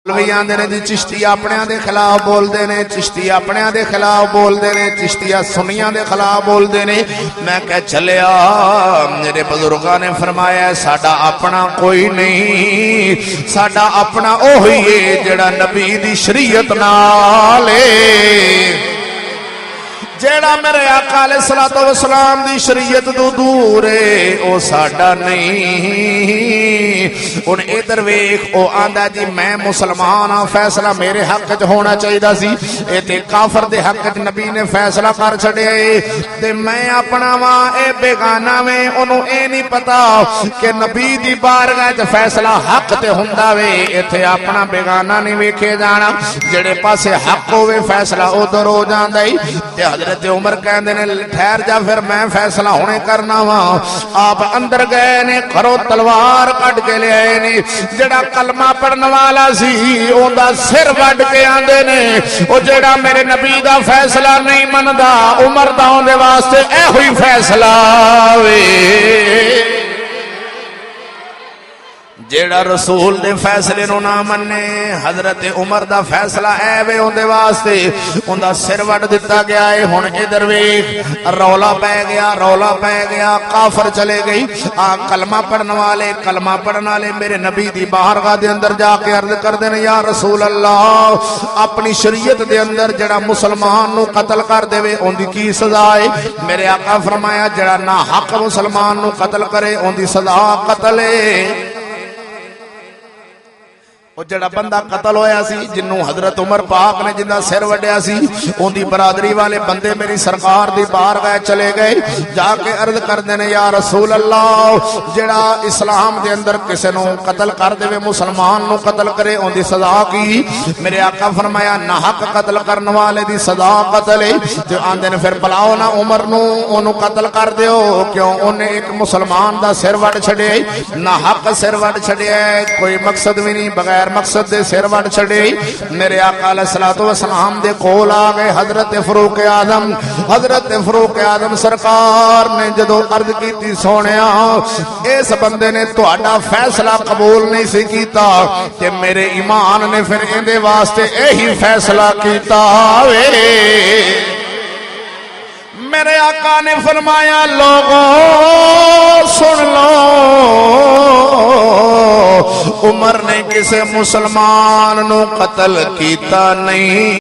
بھی آندے نے جی چشتی اپنیاں دے خلاف بول دے نے، چشتی اپنیاں دے خلاف بول دے نے، چشتیاں سنیاں دے خلاف بول دے نے۔ میں کہہ چلیا میرے بزرگاں نے فرمایا ساڈا اپنا کوئی نہیں، ساڈا اپنا اوہی ہے جڑا نبی دی شریعت نال ہے، جیڑا میرے آقا علیہ الصلوۃ والسلام دی شریعت تو دور ہے او ساڈا نہیں۔ ہن ادھر ویکھ او آندا جی میں مسلمان ہاں، فیصلہ میرے حق وچ ہونا چاہیدا سی، اے تے کافر دے حق وچ نبی نے فیصلہ کر چھڈیا اے تے میں اپنا واں اے بیگانہ ویں، اونوں اے نہیں پتا کہ نبی دی بارگاہ وچ فیصلہ حق تے ہوندا وے، ایتھے اپنا بیگانہ نہیں ویکھے جانا، جڑے پاسے حق ہوے فیصلہ ادھر ہو جاندا اے۔ تے حضرت عمر کہندے نے ٹھہر جا پھر میں فیصلہ ہونے کرنا وا۔ آپ اندر گئے نے، گھروں تلوار کٹ کے لے آئے نے، جڑا کلمہ پڑھن والا سی اوندا سر وڈ کے آندے نے، او جڑا میرے نبی دا فیصلہ نہیں مندا عمر دا اون دے واسطے اے ہوئی فیصلہ وے، جیڑا رسول دے فیصلے نو نہ مننے۔ حضرت عمر دا فیصلہ اے وے اون دے واسطے اوندا سر وڈ دتا گیا ہے۔ ہن ادھر ویکھ رولا پے گیا، رولا پے گیا، کافر چلے گئی۔ کلمہ پڑھن والے میرے نبی دی بارگاہ دے اندر جا کے عرض کردے نے یا رسول اللہ اپنی شریعت دے اندر جڑا مسلمان نو قتل کر دے وے اون دی کی سزا ہے؟ میرے آقا فرمایا جڑا نا حق مسلمان نو قتل کرے اون دی سزا قتل ہے۔ وہ جڑا بندہ قتل ہویا سی جنوں حضرت عمر پاک نے جندا سر وڈیا سی، اون دی برادری والے بندے میری سرکار دی بارگاہ چلے گئے، جا کے عرض کردے نے یا رسول اللہ جڑا اسلام دے اندر کسے نو قتل کر دے مسلمان نو قتل کرے اون دی سزا کی؟ میرے آقا فرمایا ناحق قتل کرن والے دی سزا قتل ہے۔ تے آندے نے پھر بلاؤ نا عمر نو اونوں قتل کر دیو، کیوں اونے ایک مسلمان دا سر وڈ چھڈیا، ناحق سر وڈ چھڈیا، کوئی مقصد بھی نہیں، بغیر مقصد دے سر وڈ چھڑے۔ میرے آقا علیہ الصلوۃ والسلام دے کول آ گئے حضرت فاروق اعظم سرکار نے جدو عرض کیتی سونیا اس بندے نے تہاڈا فیصلہ قبول نہیں سی کیتا کہ میرے ایمان نے پھر ایندے واسطے یہی فیصلہ کیتا وے۔ میرے آقا نے فرمایا لوگوں سن لو، عمر نے کسے مسلمان نو قتل کیتا نہیں۔